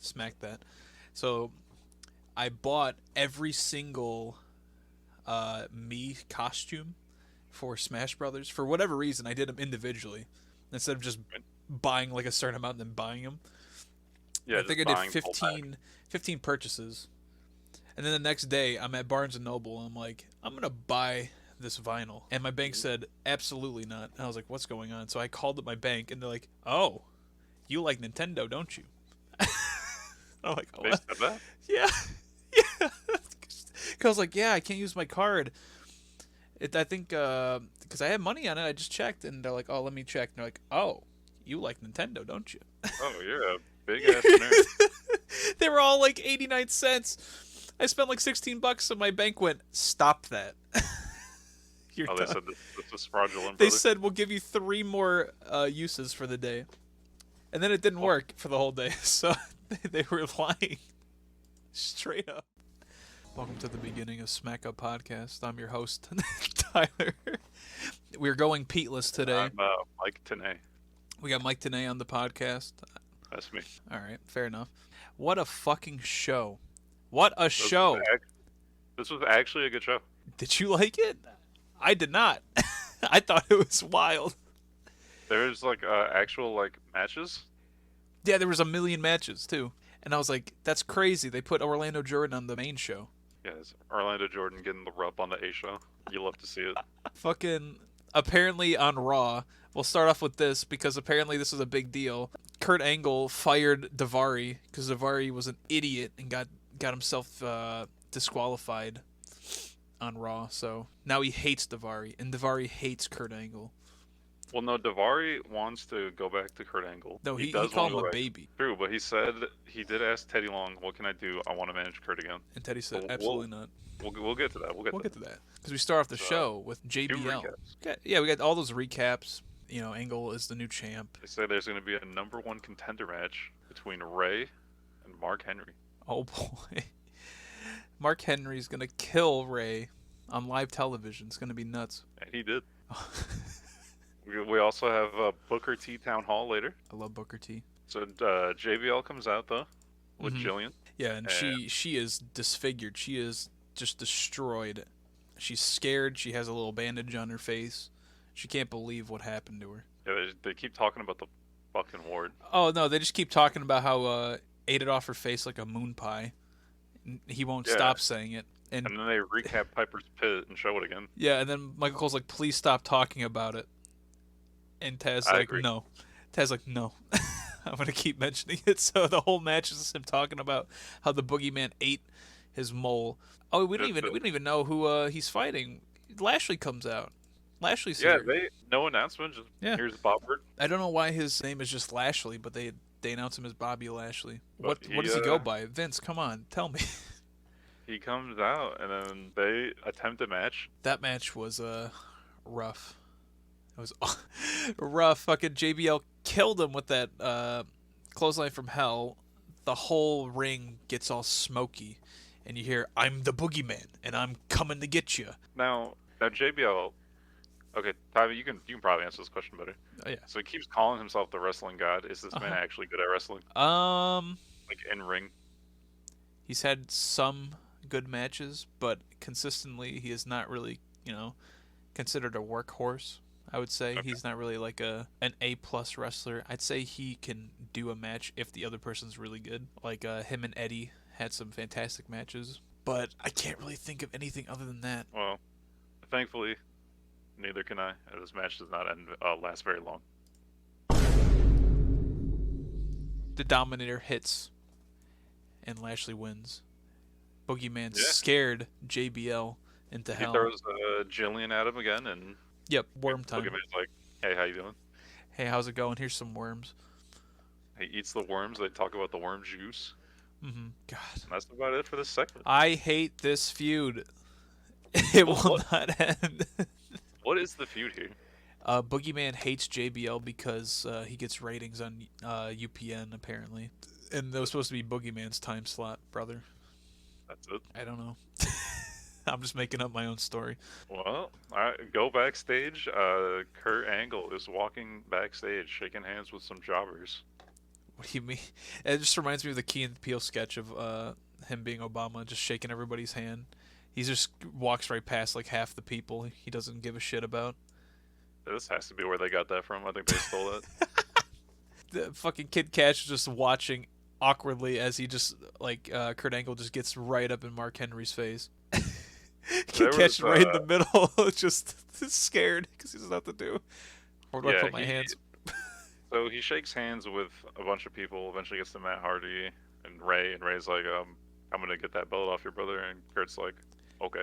smack that. So I bought every single me costume for Smash Brothers. For whatever reason, I did them individually instead of just buying like a certain amount and then buying them. Yeah, I think I just did buying the whole pack. 15 purchases. And then the next day, I'm at Barnes & Noble, and I'm like, I'm going to buy this vinyl. And my bank Mhm. said, absolutely not. And I was like, what's going on? So I called up my bank, and they're like, oh, you like Nintendo, don't you? I'm like, They what? said that? Yeah. Yeah. Because I was like, yeah, I can't use my card. I think, because I had money on it, I just checked, and they're like, oh, let me check. And they're like, oh, you like Nintendo, don't you? Oh, you're a big ass nerd. They were all like 89 cents. I spent like 16 bucks, and my bank went, stop that. You're Oh, they done. said this is fraudulent, They brother. said, we'll give you 3 more uses for the day. And then it didn't Oh, work for the whole day, so they were lying. Straight up. Welcome to the beginning of Smack Up Podcast. I'm your host, Tyler. We're going Pjeteless today. I'm Mike Tanay. We got Mike Tanay on the podcast. That's me. All right, fair enough. What a fucking show. What a This was, show. this was actually a good show. Did you like it? I did not. I thought it was wild. There's like actual like matches. Yeah, there was a million matches too. And I was like, that's crazy. They put Orlando Jordan on the main show. Yeah, it's Orlando Jordan getting the rub on the A show. You love to see it. Fucking apparently on Raw. We'll start off with this because apparently this was a big deal. Kurt Angle fired Daivari because Daivari was an idiot and got himself disqualified on Raw. So now he hates Daivari, and Daivari hates Kurt Angle. Well, no, Daivari wants to go back to Kurt Angle. No, he does called want to him go a back. baby. True, but he said he did ask Teddy Long, "What can I do? I want to manage Kurt again." And Teddy said, We'll- absolutely not. We'll get to that. We'll We'll get get to to that. Because we start off the So, show with Two JBL. recaps. Yeah, we got all those recaps. You know, Angle is the new champ. They say there's going to be a #1 contender match between Ray and Mark Henry. Oh boy. Mark Henry's going to kill Ray on live television. It's going to be nuts. And he did. We also have Booker T Town Hall later. I love Booker T. So JBL comes out though with Jillian. Yeah, and she is disfigured. She is just destroyed. She's scared. She has a little bandage on her face. She can't believe what happened to her. Yeah, they keep talking about the fucking ward. Oh no, they just keep talking about how ate it off her face like a moon pie. He won't stop saying it. And then they recap Piper's Pit and show it again. Yeah, and then Michael Cole's like, please stop talking about it. And Taz's like, agree. no. Taz's like, no. I'm going to keep mentioning it. So the whole match is just him talking about how the boogeyman ate his mole. Oh, we don't even know who he's fighting. Lashley comes out. Lashley's here. no announcement. Just here's Bobbert. I don't know why his name is just Lashley, but they announce him as Bobby Lashley. But What does he go by? Vince, come on, tell me. He comes out and then they attempt a match. That match was rough. It was rough. Fucking JBL killed him with that clothesline from hell. The whole ring gets all smoky, and you hear, "I'm the boogeyman, and I'm coming to get you." Now JBL. Okay, Tyler, you can probably answer this question better. Oh yeah. So he keeps calling himself the wrestling god. Is this man actually good at wrestling? Like in ring? He's had some good matches, but consistently he is not really, considered a workhorse. I would say he's not really like an A+ wrestler. I'd say he can do a match if the other person's really good. Like him and Eddie had some fantastic matches, but I can't really think of anything other than that. Well, thankfully, neither can I. This match does not last very long. The Dominator hits, and Lashley wins. Boogeyman scared JBL into hell. He throws Jillian at him again, and yep, worm time. Boogeyman's like, "Hey, how you doing? Hey, how's it going? Here's some worms." He eats the worms. They talk about the worm juice. God. And that's about it for this segment. I hate this feud. It will not end. What is the feud here? Boogeyman hates JBL because he gets ratings on UPN, apparently. And that was supposed to be Boogeyman's time slot, brother. That's it. I don't know. I'm just making up my own story. Well, go backstage. Kurt Angle is walking backstage, shaking hands with some jobbers. What do you mean? It just reminds me of the Key and Peele sketch of him being Obama, just shaking everybody's hand. He just walks right past like half the people he doesn't give a shit about. This has to be where they got that from. I think they stole it. The fucking Kid Cash is just watching awkwardly as he just like Kurt Angle just gets right up in Mark Henry's face. Kid Cash right in the middle, just scared because he doesn't know what to do. Where do I put my hands? So he shakes hands with a bunch of people. Eventually gets to Matt Hardy and Ray, and Ray's like, "I'm gonna get that belt off your brother," and Kurt's like, "Okay."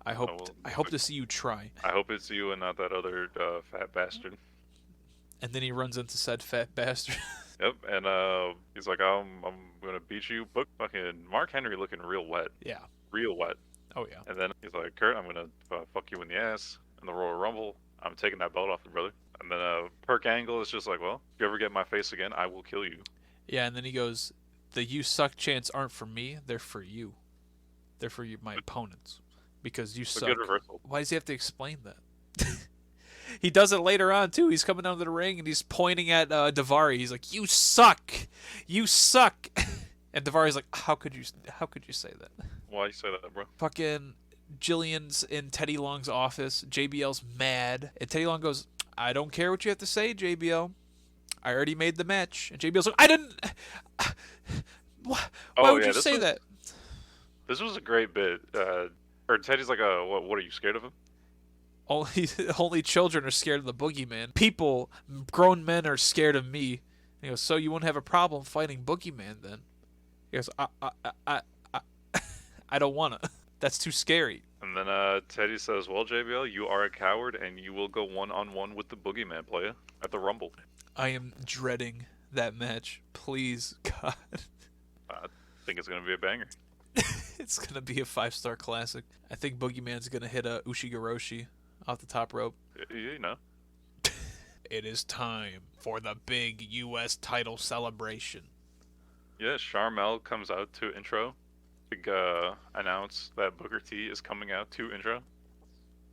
I hope to see you try. I hope it's you and not that other fat bastard. And then he runs into said fat bastard. Yep, and he's like, I'm gonna beat you. But fucking Mark Henry looking real wet. Yeah. Real wet. Oh yeah. And then he's like, Kurt, I'm gonna fuck you in the ass in the Royal Rumble. I'm taking that belt off your brother. And then Kurt Angle is just like, well, if you ever get in my face again, I will kill you. Yeah, and then he goes, the "you suck" chants aren't for me, they're for you. They're for you, my opponents. Because you suck. Good reversal. Why does he have to explain that? He does it later on too. He's coming down to the ring and he's pointing at Daivari. He's like, "You suck, you suck," and Davari's like, "How could you say that?" Why you say that, bro? Fucking Jillian's in Teddy Long's office. JBL's mad, and Teddy Long goes, "I don't care what you have to say, JBL. I already made the match." And JBL's like, "I didn't. Why would you say that?" This was a great bit. Or Teddy's like, what are you scared of him? Only children are scared of the boogeyman. People, grown men, are scared of me. And he goes, "So you won't have a problem fighting boogeyman then?" He goes, I don't wanna. That's too scary." And then Teddy says, "Well, JBL, you are a coward, and you will go one-on-one with the boogeyman player at the Rumble." I am dreading that match. Please, God. I think it's gonna be a banger. It's gonna be a 5-star classic. I think Boogeyman's gonna hit a Ushigoroshi off the top rope. You know. It is time for the big U.S. title celebration. Yeah, Sharmell comes out to intro. Big announce that Booker T is coming out to intro.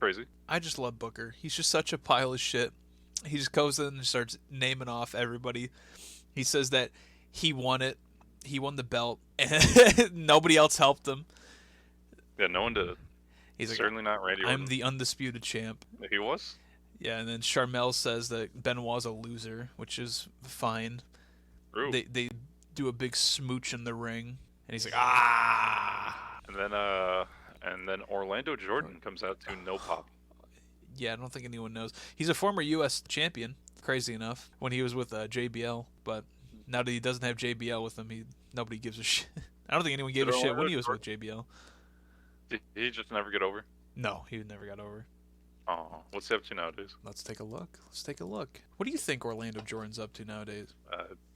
Crazy. I just love Booker. He's just such a pile of shit. He just goes in and starts naming off everybody. He says that he won it. He won the belt, and nobody else helped him. Yeah, no one did. He's like, certainly not Randy Orton. "I'm the undisputed champ." He was? Yeah, and then Sharmell says that Benoit's a loser, which is fine. True. They do a big smooch in the ring, and he's like, "Ah!" And then Orlando Jordan comes out to no pop. Yeah, I don't think anyone knows. He's a former U.S. champion, crazy enough, when he was with JBL, but now that he doesn't have JBL with him, nobody gives a shit. I don't think anyone gave a shit when he was with JBL. Did he just never get over? No, he never got over. Oh, what's he up to nowadays? Let's take a look. What do you think Orlando Jordan's up to nowadays?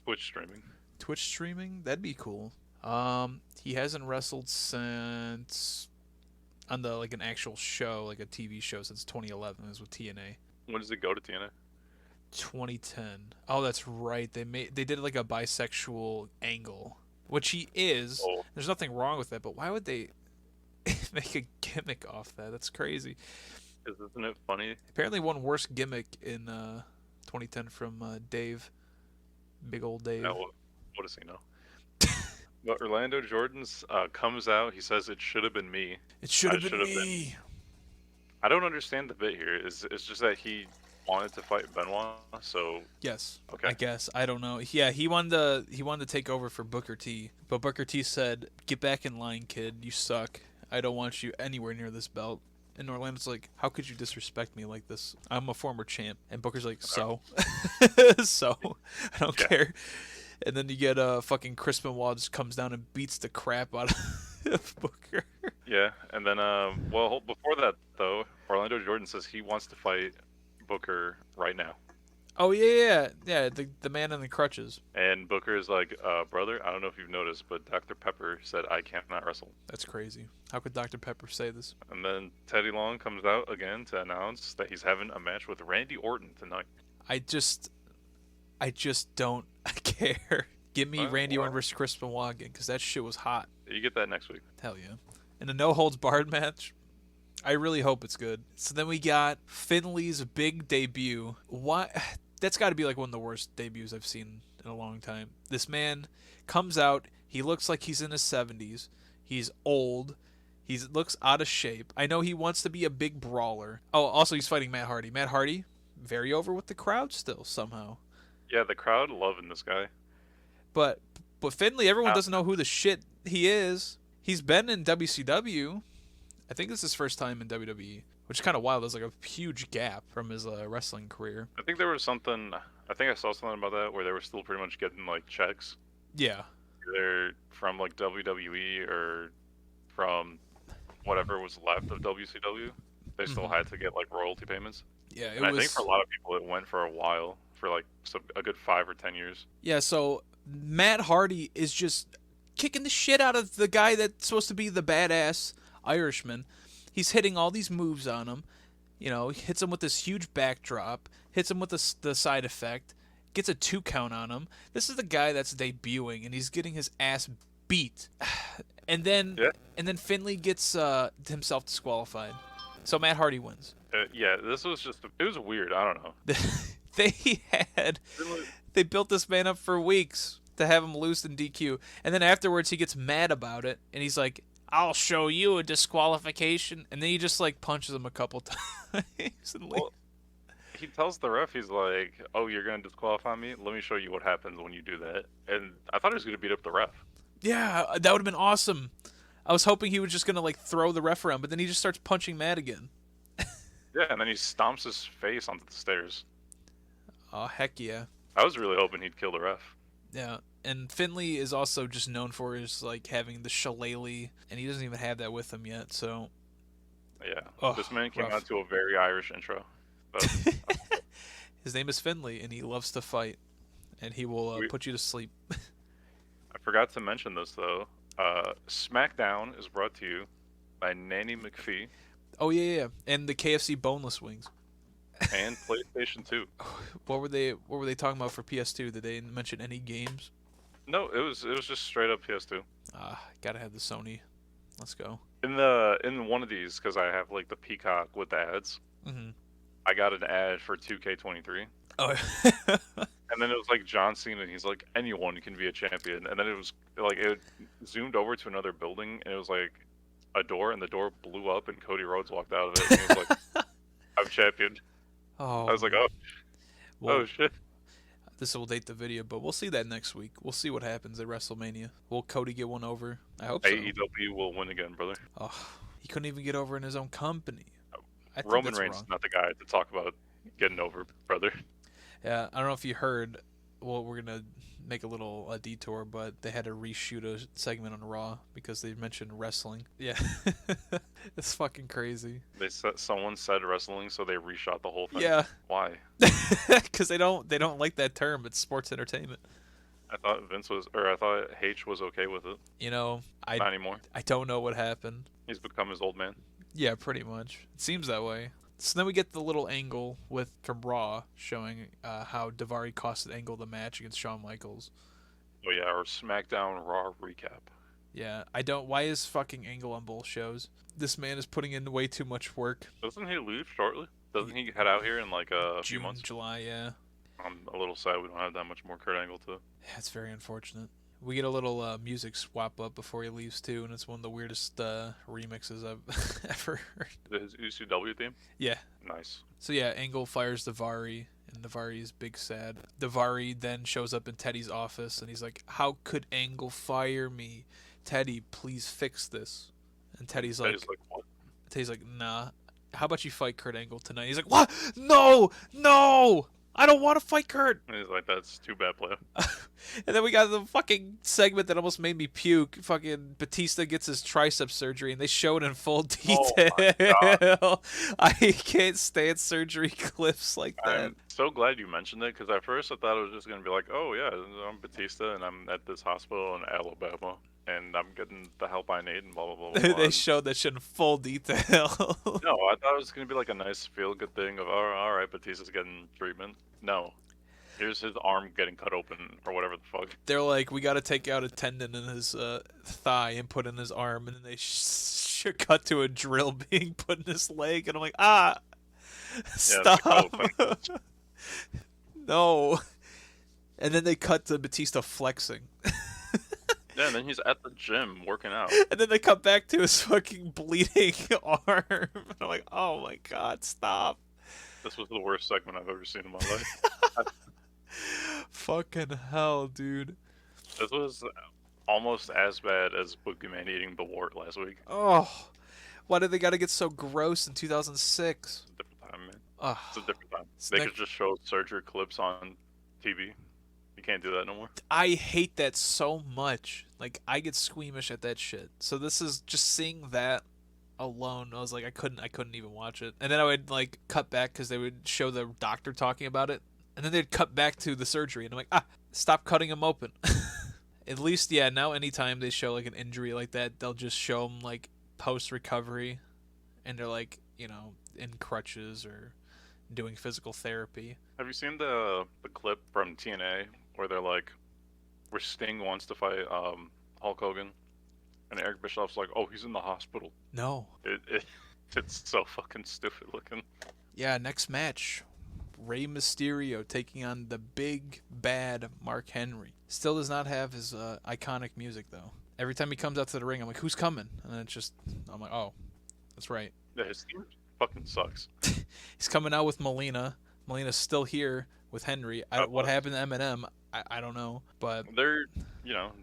Twitch streaming. Twitch streaming? That'd be cool. He hasn't wrestled since on an actual show, like a TV show, since 2011. It was with TNA. When does it go to TNA? 2010. Oh, that's right. They did like a bisexual angle, which he is. Oh. There's nothing wrong with that, but why would they make a gimmick off that? That's crazy. Isn't it funny? Apparently, one worse gimmick in 2010 from Dave, big old Dave. No, what does he know? But Orlando Jordan's comes out. He says it should have been me. It should have been me. I don't understand the bit here. It's just that he wanted to fight Benoit, so yes. Okay. I guess I don't know. Yeah, he wanted to take over for Booker T, but Booker T said, "Get back in line, kid. You suck. I don't want you anywhere near this belt." And Orlando's like, "How could you disrespect me like this? I'm a former champ." And Booker's like, "So, so I don't care." And then you get fucking Chris Benoit just comes down and beats the crap out of Booker. Yeah, and then well, before that though, Orlando Jordan says he wants to fight Booker right now. Oh yeah, the man in the crutches. And Booker is like, "Brother, I don't know if you've noticed, but Dr. Pepper said I cannot wrestle." That's crazy. How could Dr. Pepper say this? And then Teddy Long comes out again to announce that he's having a match with Randy Orton tonight. I just don't care. Give me Randy Orton versus Chris Benoit again, because that shit was hot. You get that next week. Hell yeah. And a no-holds-barred match, I really hope it's good. So then we got Finley's big debut. What? That's got to be like one of the worst debuts I've seen in a long time. This man comes out. He looks like he's in his 70s. He's old. He looks out of shape. I know he wants to be a big brawler. Oh, also he's fighting Matt Hardy. Matt Hardy, very over with the crowd still somehow. Yeah, the crowd loving this guy. But Finley, everyone Uh, doesn't know who the shit he is. He's been in WCW. I think this is his first time in WWE, which is kind of wild. There's like a huge gap from his wrestling career. I think there was something. I think I saw something about that where they were still pretty much getting like checks, Yeah. either from like WWE or from whatever was left of WCW. They still had to get like royalty payments. Yeah, it And I was. think for a lot of people, it went for a while, for like a good 5 or 10 years. Yeah, so Matt Hardy is just kicking the shit out of the guy that's supposed to be the badass Irishman. He's hitting all these moves on him. You know, he hits him with this huge backdrop, hits him with the side effect, gets a 2 count on him. This is the guy that's debuting, and he's getting his ass beat. And then Finley gets himself disqualified. So Matt Hardy wins. Yeah, this was it was weird. I don't know. They built this man up for weeks to have him lose in DQ, and then afterwards he gets mad about it, and he's like, "I'll show you a disqualification," and then he just like punches him a couple times. Well, he tells the ref, he's like, "Oh, you're gonna disqualify me? Let me show you what happens when you do that." And I thought he was gonna beat up the ref. Yeah, that would have been awesome. I was hoping he was just gonna like throw the ref around, but then he just starts punching Matt again. Yeah, and then he stomps his face onto the stairs. Oh heck yeah. I was really hoping he'd kill the ref. Yeah, and Finley is also just known for his like having the shillelagh, and he doesn't even have that with him yet. So yeah, this man came out to a very Irish intro. But his name is Finley, and he loves to fight, and he will put you to sleep. I forgot to mention this though. Smackdown is brought to you by Nanny McPhee. Oh yeah, and the KFC boneless wings. And PlayStation 2. What were they talking about for PS2? Did they mention any games? No, it was just straight up PS2. Gotta have the Sony. Let's go. In one of these, because I have like the Peacock with the ads. Mm-hmm. I got an ad for 2K23. Oh. And then it was like John Cena, and he's like, anyone can be a champion. And then it was like it zoomed over to another building, and it was like a door, and the door blew up, and Cody Rhodes walked out of it, and he was like, "I'm champion." Oh. I was like, "Oh, well, oh shit." This will date the video, but we'll see that next week. We'll see what happens at WrestleMania. Will Cody get one over? I hope so. AEW will win again, brother. Oh, he couldn't even get over in his own company. I think Roman that's Reigns wrong. is not the guy to talk about getting over, brother. Yeah, I don't know if you heard. Well, we're gonna make a little detour, but they had to reshoot a segment on Raw because they mentioned wrestling. Yeah, it's fucking crazy. Someone said wrestling, so they reshot the whole thing. Yeah. Why? Because they don't like that term. It's sports entertainment. I thought I thought H was okay with it. You know, Not anymore. I don't know what happened. He's become his old man. Yeah, pretty much. It seems that way. So then we get the little angle from Raw showing how Daivari costed Angle the match against Shawn Michaels. Oh yeah, our SmackDown Raw recap. Yeah, why is fucking Angle on both shows? This man is putting in way too much work. Doesn't he leave shortly? Doesn't he head out here in like a few June, months? July, yeah. I'm a little sad we don't have that much more Kurt Angle too. Yeah, it's very unfortunate. We get a little music swap up before he leaves too, and it's one of the weirdest remixes I've ever heard. His ECW theme? Yeah. Nice. So yeah, Angle fires Daivari, and Daivari is big sad. Daivari then shows up in Teddy's office, and he's like, "How could Angle fire me? Teddy, please fix this." And Teddy's like, What? Teddy's like, "Nah. How about you fight Kurt Angle tonight?" He's like, "What? No, no, I don't want to fight Kurt." And he's like, "That's too bad, player." And then we got the fucking segment that almost made me puke. Fucking Batista gets his tricep surgery, and they show it in full detail. Oh I can't stand surgery clips like that. I'm so glad you mentioned it, because at first I thought it was just going to be like, oh yeah, I'm Batista, and I'm at this hospital in Alabama, and I'm getting the help I need, and blah, blah, blah, blah. They showed that shit in full detail. No, I thought it was going to be like a nice feel-good thing of, oh, all right, Batista's getting treatment. No. Here's his arm getting cut open, or whatever the fuck. They're like, we got to take out a tendon in his thigh and put in his arm, and then they cut to a drill being put in his leg, and I'm like, stop. Yeah, No. And then they cut to Batista flexing. Yeah, and then he's at the gym working out. And then they cut back to his fucking bleeding arm. And I'm like, oh my god, stop. This was the worst segment I've ever seen in my life. Fucking hell, dude. This was almost as bad as Boogeyman eating the wart last week. Oh, why did they gotta get so gross in 2006? It's a different time, man. Ugh. It's a different time. They could just show surgery clips on TV. You can't do that no more. I hate that so much. Like, I get squeamish at that shit. So this is just seeing that alone. I was like, I couldn't even watch it. And then I would like cut back because they would show the doctor talking about it, and then they'd cut back to the surgery, and I'm like, stop cutting him open. At least, yeah. Now, anytime they show like an injury like that, they'll just show them like post recovery, and they're like, in crutches or doing physical therapy. Have you seen the clip from TNA where they're like, where Sting wants to fight Hulk Hogan, and Eric Bischoff's like, oh, he's in the hospital. No. It's so fucking stupid looking. Yeah, next match, Rey Mysterio taking on the big bad Mark Henry. Still does not have his iconic music though. Every time he comes out to the ring, I'm like, who's coming? And then I'm like, oh, that's right. Yeah, his team fucking sucks. He's coming out with Melina. Melina's still here with Henry. What happened to Eminem? I don't know, but they're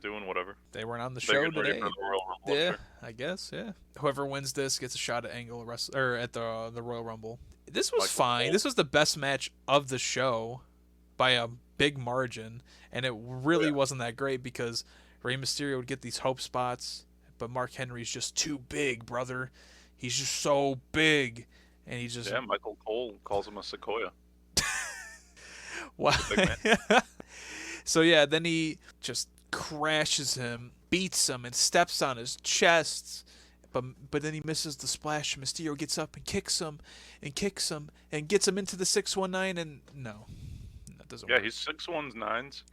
doing whatever. They weren't on the show today. For the Royal Rumble, yeah, sure. I guess. Yeah. Whoever wins this gets a shot at Angle or at the Royal Rumble. This was fine. This was the best match of the show by a big margin, and it really wasn't that great because Rey Mysterio would get these hope spots, but Mark Henry's just too big, brother. He's just so big, and he just Michael Cole calls him a sequoia. Wow. So yeah, then he just crashes him, beats him, and steps on his chest. But then he misses the splash. Mysterio gets up and kicks him, and gets him into the 619. And no, that doesn't work. Yeah, he's 619s.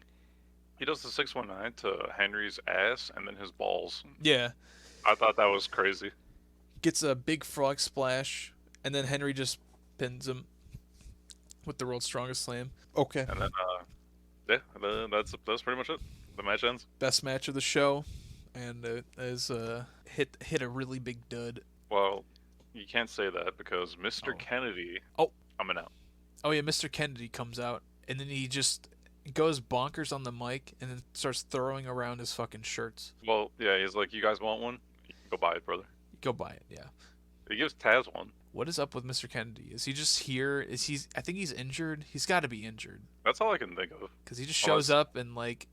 He does the 619 to Henry's ass and then his balls. Yeah. I thought that was crazy. Gets a big frog splash, and then Henry just pins him with the world's strongest slam. Okay. And then that's pretty much it. The match ends. Best match of the show, and it is hit a really big dud. Well, you can't say that because Mr. Kennedy. Oh, coming out. Oh yeah, Mr. Kennedy comes out, and then he just goes bonkers on the mic, and then starts throwing around his fucking shirts. Well, yeah, he's like, "You guys want one? Go buy it, brother." Go buy it, yeah. He gives Taz one. What is up with Mr. Kennedy? Is he just here? I think he's injured. He's got to be injured. That's all I can think of. Because he just shows up and like,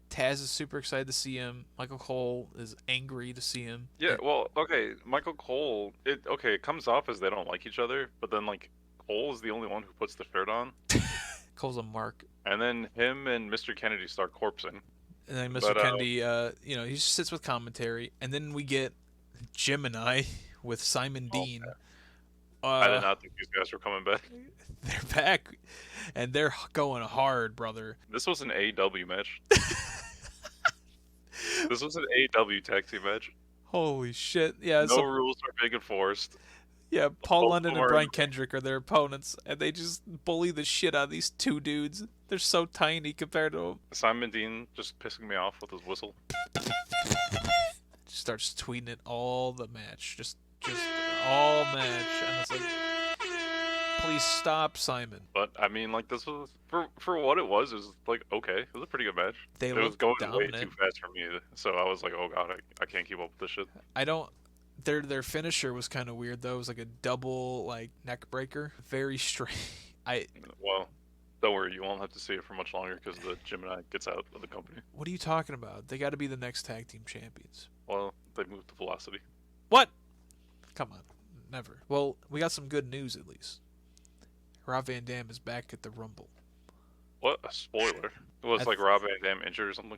Taz is super excited to see him. Michael Cole is angry to see him. Yeah, well, okay, Michael Cole. It comes off as they don't like each other, but then like Cole is the only one who puts the shirt on. Cole's a mark. And then him and Mr. Kennedy start corpsing. And then Mr. Kennedy, he just sits with commentary, and then we get Gymini with Simon Dean. I did not think these guys were coming back. They're back, and they're going hard, brother. This was an AEW match. This was an AEW tag team match. Holy shit! Yeah, no rules are being enforced. Yeah, Paul London and Brian Kendrick are their opponents, and they just bully the shit out of these two dudes. They're so tiny compared to them. Simon Dean just pissing me off with his whistle. Just starts tweeting it all the match, just all match, and it's like, please stop, Simon. But I mean, like, this was for what it was like okay. It was a pretty good match. It was going dominant. Way too fast for me, so I was like, oh god, I can't keep up with this shit. I don't. Their finisher was kind of weird though. It was like a double like neck breaker, very strange. Well, don't worry, you won't have to see it for much longer because the Gymini gets out of the company. What are you talking about? They got to be the next tag team champions. Well, they moved to Velocity. What? Come on, never. Well, we got some good news at least. Rob Van Dam is back at the Rumble. What a spoiler! It was like Rob Van Dam injured or something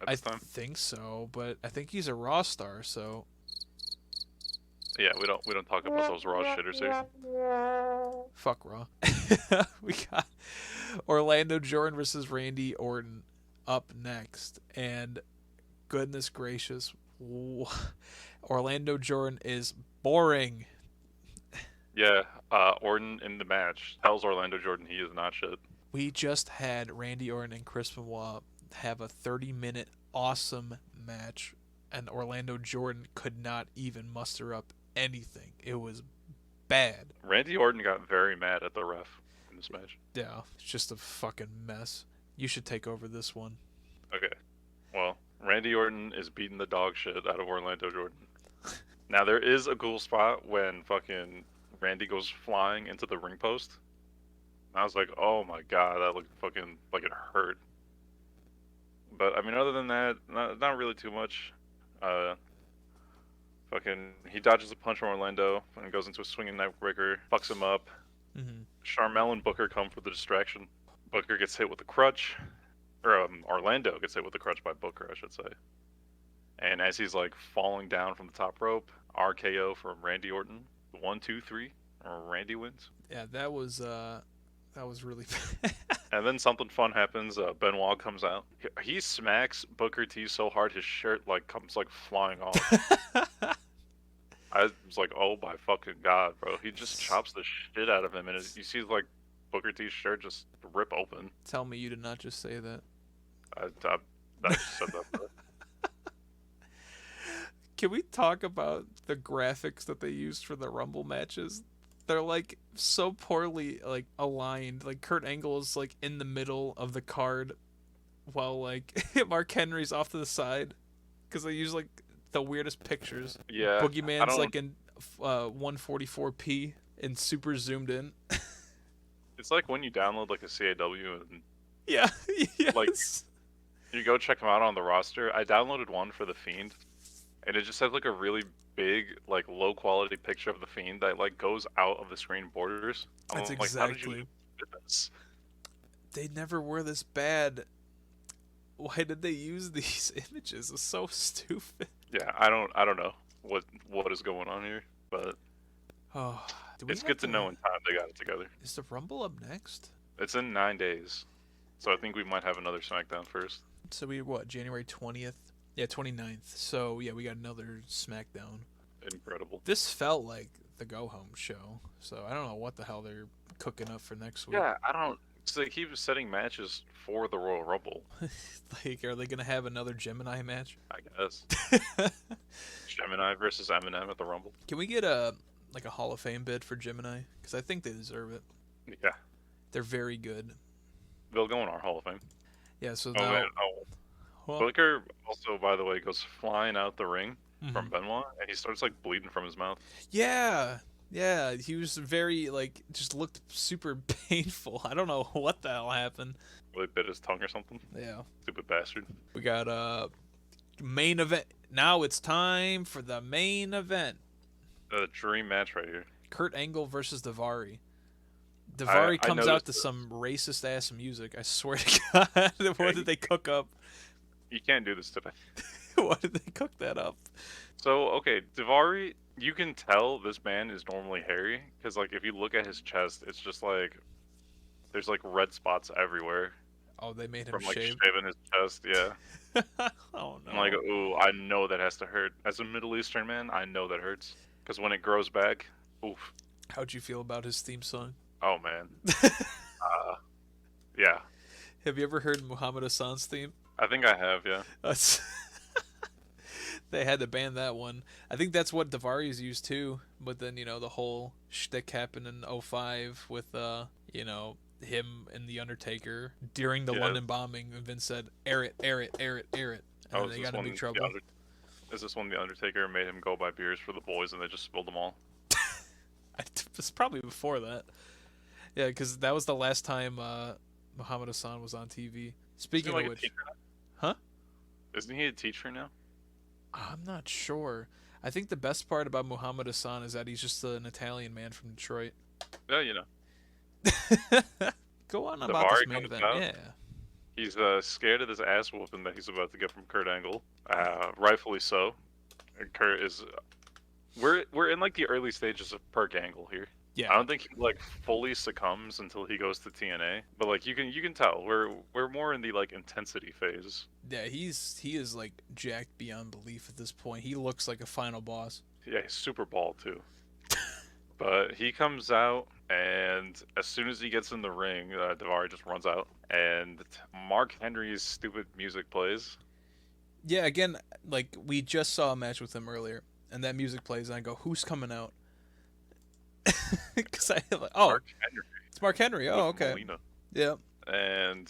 at this time. I think so, but I think he's a Raw star, so. Yeah, we don't talk about those Raw shitters here. Fuck Raw. We got Orlando Jordan versus Randy Orton up next, and goodness gracious, Orlando Jordan is boring. Yeah, Orton in the match tells Orlando Jordan he is not shit. We just had Randy Orton and Chris Benoit have a 30-minute awesome match, and Orlando Jordan could not even muster up anything. It was bad. Randy Orton got very mad at the ref in this match. Yeah, it's just a fucking mess. You should take over this one. Okay. Well, Randy Orton is beating the dog shit out of Orlando Jordan. Now, there is a cool spot when fucking Randy goes flying into the ring post. And I was like, oh my god, that looked fucking like it hurt. But, I mean, other than that, not really too much. Fucking, he dodges a punch from Orlando and goes into a swinging knife breaker, fucks him up. Mm-hmm. Charmel and Booker come for the distraction. Booker gets hit with a crutch. Or, Orlando gets hit with a crutch by Booker, I should say. And as he's like falling down from the top rope, RKO from Randy Orton. 1, 2, 3. Randy wins. Yeah, that was really bad. And then something fun happens. Benoit comes out. He smacks Booker T so hard his shirt like comes like flying off. I was like, oh my fucking god, bro! He just chops the shit out of him, and you see like Booker T's shirt just rip open. Tell me you did not just say that. I just said that. Bro. Can we talk about the graphics that they used for the Rumble matches? They're like so poorly like aligned. Like Kurt Angle is like in the middle of the card, while like Mark Henry's off to the side, because they use like the weirdest pictures. Yeah. Boogeyman's like in 144p and super zoomed in. It's like when you download like a CAW and Yeah. Yes. Like you go check them out on the roster. I downloaded one for the Fiend, and it just has like a really big, like low quality picture of the Fiend that like goes out of the screen borders. That's like, exactly. how did you do this? They never were this bad. Why did they use these images? It's so stupid. Yeah, I don't know what is going on here, but it's good to know in time they got it together. Is the Rumble up next? It's in 9 days, so I think we might have another SmackDown first. So we January 20th? Yeah, 29th. So yeah, we got another SmackDown. Incredible. This felt like the go home show. So I don't know what the hell they're cooking up for next week. Yeah, I don't. So they keep setting matches for the Royal Rumble. Like, are they gonna have another Gymini match? I guess. Gemini versus Eminem at the Rumble. Can we get a Hall of Fame bid for Gymini? Because I think they deserve it. Yeah. They're very good. They'll go in our Hall of Fame. Yeah. So Oh, now. man. Well, Booker also, by the way, goes flying out the ring from Benoit, and he starts like bleeding from his mouth. Yeah, he was very like just looked super painful. I don't know what the hell happened. Really bit his tongue or something. Yeah. Stupid bastard. We got main event. Now it's time for the main event. The dream match right here. Kurt Angle versus Daivari. Daivari comes out to some racist ass music. I swear to God. What did they cook up? You can't do this today. Why did they cook that up? So, okay, Daivari, you can tell this man is normally hairy, because, like, if you look at his chest, it's just, like, there's, like, red spots everywhere. Oh, they made him from, like, shave? shaving his chest, yeah. Oh, no. I'm like, ooh, I know that has to hurt. As a Middle Eastern man, I know that hurts. Because when it grows back, oof. How'd you feel about his theme song? Oh, man. Yeah. Have you ever heard Muhammad Hassan's theme? I think I have, yeah. They had to ban that one. I think that's what Daivari's used too. But then, the whole shtick happened in 2005 with, him and The Undertaker during the London bombing. And Vince said, air it. And then they got in big trouble. Is this when The Undertaker made him go buy beers for the boys and they just spilled them all? It's probably before that. Yeah, because that was the last time Muhammad Hassan was on TV. Speaking of which... Huh? Isn't he a teacher now? I'm not sure. I think the best part about Muhammad Hassan is that he's just an Italian man from Detroit. Yeah, Go on about this main event. Out. Yeah. He's scared of this ass whooping that he's about to get from Kurt Angle. Rightfully so. And Kurt is... We're in like the early stages of Perk Angle here. Yeah. I don't think he like fully succumbs until he goes to TNA, but like you can tell we're more in the like intensity phase. Yeah, he is like jacked beyond belief at this point. He looks like a final boss. Yeah, he's super bald too. But he comes out, and as soon as he gets in the ring, Daivari just runs out, and Mark Henry's stupid music plays. Yeah, again, like we just saw a match with him earlier, and that music plays, and I go, "Who's coming out?" Because I like, oh, Mark Henry it's Mark Henry. Oh, with okay. Melina. Yeah. And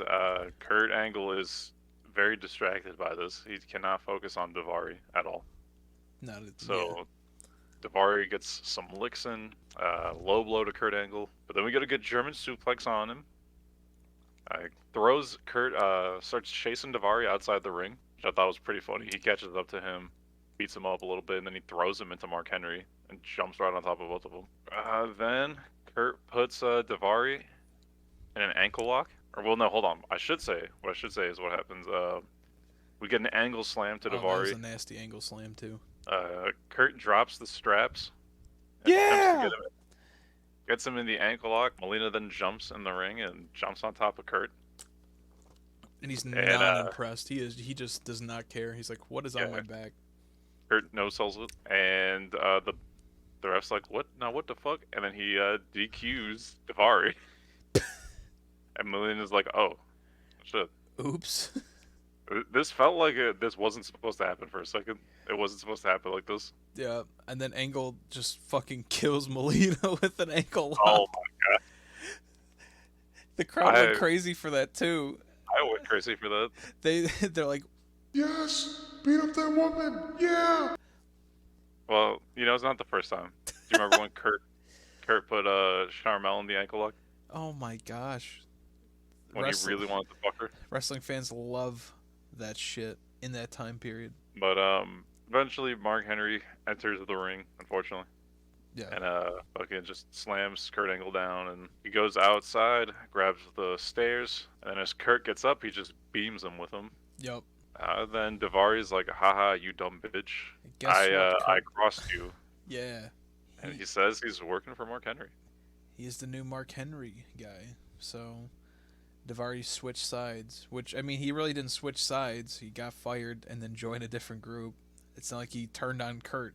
Kurt Angle is very distracted by this. He cannot focus on Daivari at all. Not So Daivari gets some licks in, low blow to Kurt Angle, but then we get a good German suplex on him. Throws Kurt, starts chasing Daivari outside the ring, which I thought was pretty funny. He catches up to him, beats him up a little bit, and then he throws him into Mark Henry and jumps right on top of both of them. Then Kurt puts Daivari in an ankle lock. Or, well, no, hold on. What I should say is what happens. We get an angle slam to Oh, that was Daivari. a nasty angle slam too. Kurt drops the straps. And Yeah. Gets him in the ankle lock. Melina then jumps in the ring and jumps on top of Kurt. And he's not impressed. He just does not care. He's like, "What is on my back?" Kurt no-sells it, and the ref's like, "What? Now what the fuck?" And then he DQs Daivari. And Melina's like, "Oh, shit. Oops." This felt like this wasn't supposed to happen for a second. It wasn't supposed to happen like this." Yeah, and then Angle just fucking kills Melina with an ankle lock. Oh my god. The crowd went crazy for that too. I went crazy for that. They're like, "Yes, beat up that woman, yeah." Well, it's not the first time. Do you remember when Kurt put Charmel in the ankle lock? "Oh my gosh." When he really wanted to fuck her. Wrestling fans love that shit in that time period. But eventually Mark Henry enters the ring, unfortunately. Yeah. And fucking just slams Kurt Angle down, and he goes outside, grabs the stairs, and then as Kurt gets up, he just beams him with him. Yep. Then Daivari's like, "Haha, you dumb bitch. Guess what, I crossed you." Yeah. And he says he's working for Mark Henry. He's the new Mark Henry guy. So Daivari switched sides, which, I mean, he really didn't switch sides. He got fired and then joined a different group. It's not like he turned on Kurt.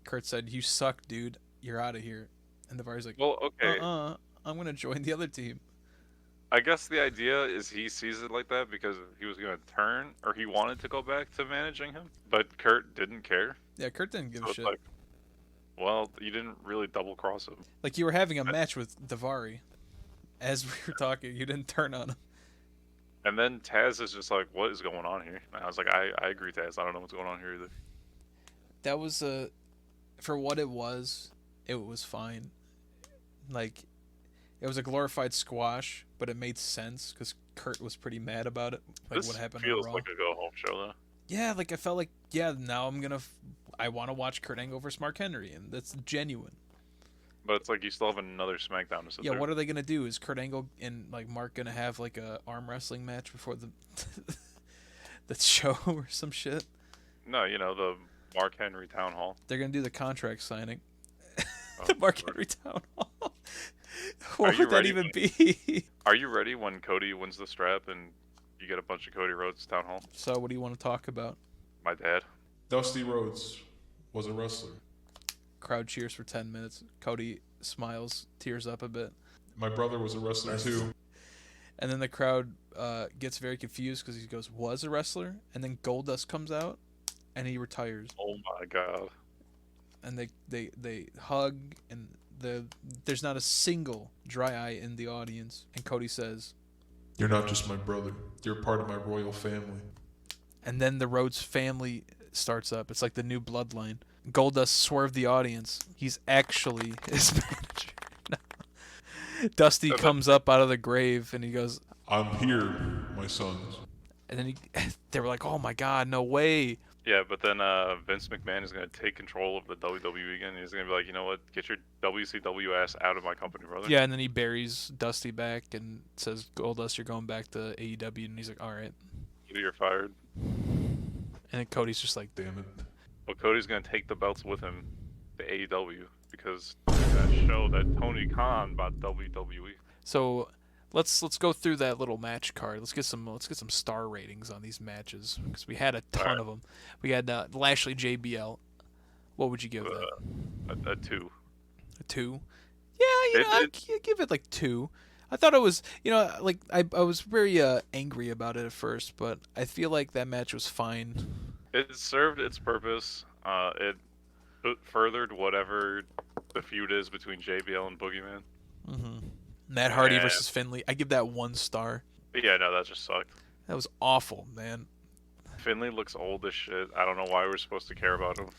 Kurt said, "You suck, dude. You're out of here." And Daivari's like, "Well, okay. I'm going to join the other team." I guess the idea is he sees it like that because he was going to turn, or he wanted to go back to managing him, but Kurt didn't care. Yeah, Kurt didn't give a shit. Like, well, you didn't really double cross him. Like, you were having a match with Daivari. As we were talking, you didn't turn on him. And then Taz is just like, "What is going on here?" And I was like, I agree, Taz. I don't know what's going on here either. That was for what it was fine. Like, it was a glorified squash, but it made sense because Kurt was pretty mad about it. Like, what happened feels on Raw. like a go-home show, though. Yeah, like, I felt like, yeah, now I want to watch Kurt Angle versus Mark Henry, and that's genuine. But it's like you still have another SmackDown to sit there. What are they going to do? Is Kurt Angle and, like, Mark going to have, like, a arm wrestling match before the show or some shit? No, the Mark Henry Town Hall. They're going to do the contract signing. The Mark Henry Town Hall. What would that even be? Are you ready when Cody wins the strap and you get a bunch of Cody Rhodes Town Hall? So what do you want to talk about? My dad. Dusty Rhodes was a wrestler. Crowd cheers for 10 minutes. Cody smiles, tears up a bit. My brother was a wrestler too. And then the crowd gets very confused because he goes, "Was a wrestler?" And then Goldust comes out and he retires. Oh my god. And they hug, and there's not a single dry eye in the audience. And Cody says, "You're not just my brother. You're part of my royal family." And then the Rhodes family starts up. It's like the new bloodline. Goldust swerved the audience. He's actually his manager. No. Dusty comes up out of the grave and he goes, "I'm here, my sons." And then they were like, "Oh my god, no way." Yeah, but then Vince McMahon is going to take control of the WWE again. He's going to be like, "You know what? Get your WCW ass out of my company, brother." Yeah, and then he buries Dusty back and says, "Goldust, you're going back to AEW." And he's like, "All right." You're fired. And then Cody's just like, "Damn it." Well, Cody's going to take the belts with him to AEW because that show that Tony Khan bought WWE. So let's go through that little match card. Let's get some star ratings on these matches because we had a ton of them. We had Lashley JBL. What would you give that? A 2. A 2. Yeah, I give it like 2. I thought it was, like I was very angry about it at first, but I feel like that match was fine. It served its purpose. It furthered whatever the feud is between JBL and Boogeyman. Mm-hmm. Matt Hardy versus Finlay. I give that 1 star. Yeah, no, that just sucked. That was awful, man. Finlay looks old as shit. I don't know why we're supposed to care about him.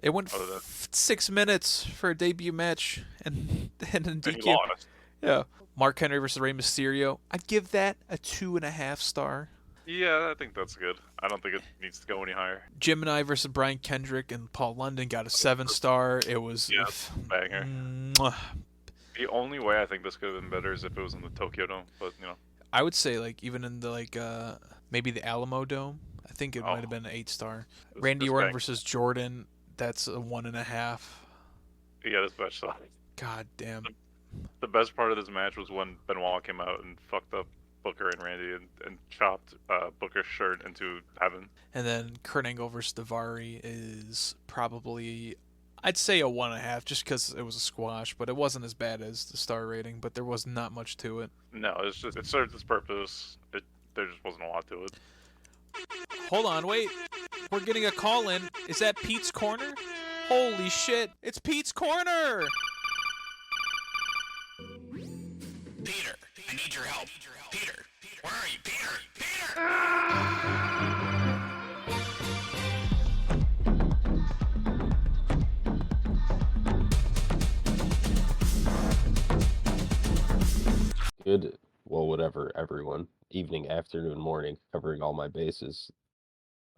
It went 6 minutes for a debut match, and then DQ. And he lost. Yeah. Mark Henry versus Rey Mysterio. I'd give that a 2.5 star. Yeah, I think that's good. I don't think it needs to go any higher. Gymini versus Brian Kendrick and Paul London got a 7 star. It was banger. Mwah. The only way I think this could have been better is if it was in the Tokyo Dome, but I would say like even in the maybe the Alamo Dome. I think it might have been an 8 star. Randy Orton versus Jordan. That's a 1.5. Yeah, this match sucked. God damn. The best part of this match was when Benoit came out and fucked up Booker and Randy and chopped Booker's shirt into heaven. And then Kurt Angle versus Daivari is probably, I'd say a 1.5 just because it was a squash, but it wasn't as bad as the star rating, but there was not much to it. No, it served its purpose. There just wasn't a lot to it. Hold on, wait. We're getting a call in. Is that Pete's Corner? Holy shit. It's Pete's Corner! Peter, I need your help. Peter, where are you? Peter! Good, well, whatever, everyone. Evening, afternoon, morning, covering all my bases.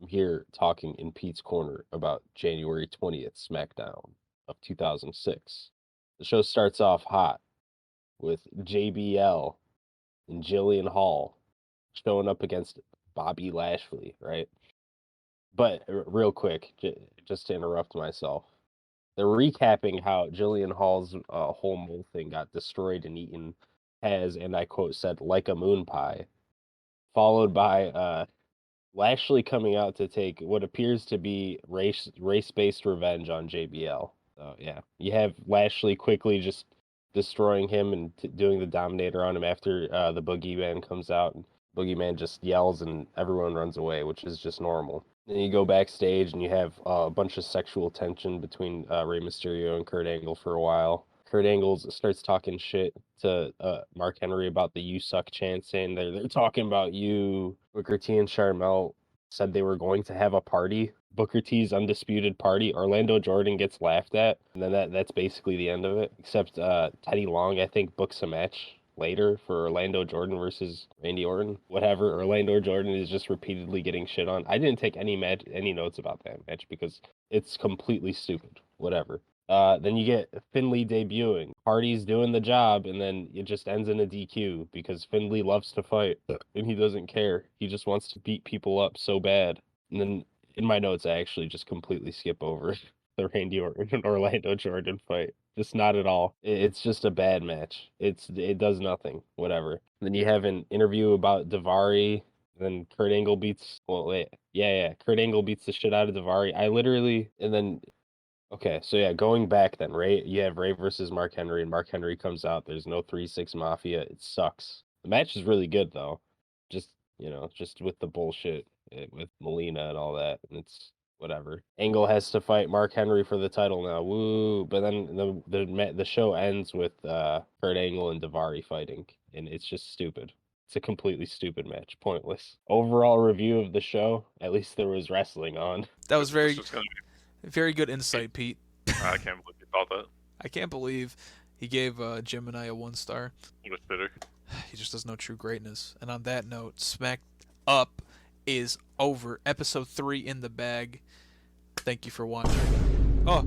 I'm here talking in Pete's Corner about January 20th Smackdown of 2006. The show starts off hot with JBL and Jillian Hall showing up against Bobby Lashley, right? But real quick, just to interrupt myself, they're recapping how Jillian Hall's whole mole thing got destroyed and eaten as, and I quote, said, like a moon pie, followed by Lashley coming out to take what appears to be race-based revenge on JBL. So, yeah, you have Lashley quickly just destroying him and doing the Dominator on him after the Boogeyman comes out. And Boogeyman just yells and everyone runs away, which is just normal. Then you go backstage and you have a bunch of sexual tension between Rey Mysterio and Kurt Angle for a while. Kurt Angle starts talking shit to Mark Henry about the "you suck" chant, saying they're talking about you. Booker T and Sharmell said they were going to have a party. Booker T's undisputed party. Orlando Jordan gets laughed at, and then that's basically the end of it. Except Teddy Long, I think, books a match later for Orlando Jordan versus Randy Orton. Whatever. Orlando Jordan is just repeatedly getting shit on. I didn't take any notes about that match because it's completely stupid. Whatever. Then you get Finlay debuting. Hardy's doing the job, and then it just ends in a DQ because Finlay loves to fight, and he doesn't care. He just wants to beat people up so bad. And then in my notes, I actually just completely skip over the Randy Orton and Orlando Jordan fight. Just not at all. It's just a bad match. It does nothing. Whatever. Then you have an interview about Daivari. Then Kurt Angle beats. Well, wait. Yeah. Kurt Angle beats the shit out of Daivari. And then. Okay, so yeah, going back then, you have Ray versus Mark Henry, and Mark Henry comes out. There's no 3-6 Mafia. It sucks. The match is really good, though. Just with the bullshit with Melina and all that, and it's whatever. Angle has to fight Mark Henry for the title now. Woo! But then the show ends with Kurt Angle and Daivari fighting, and it's just stupid. It's a completely stupid match. Pointless. Overall review of the show, at least there was wrestling on. That was very good insight, Pete. I can't believe you thought that. I can't believe he gave Gymini a 1 star. What a fitter. He just doesn't know true greatness. And on that note, Smack Up is over. Episode 3 in the bag. Thank you for watching. Oh,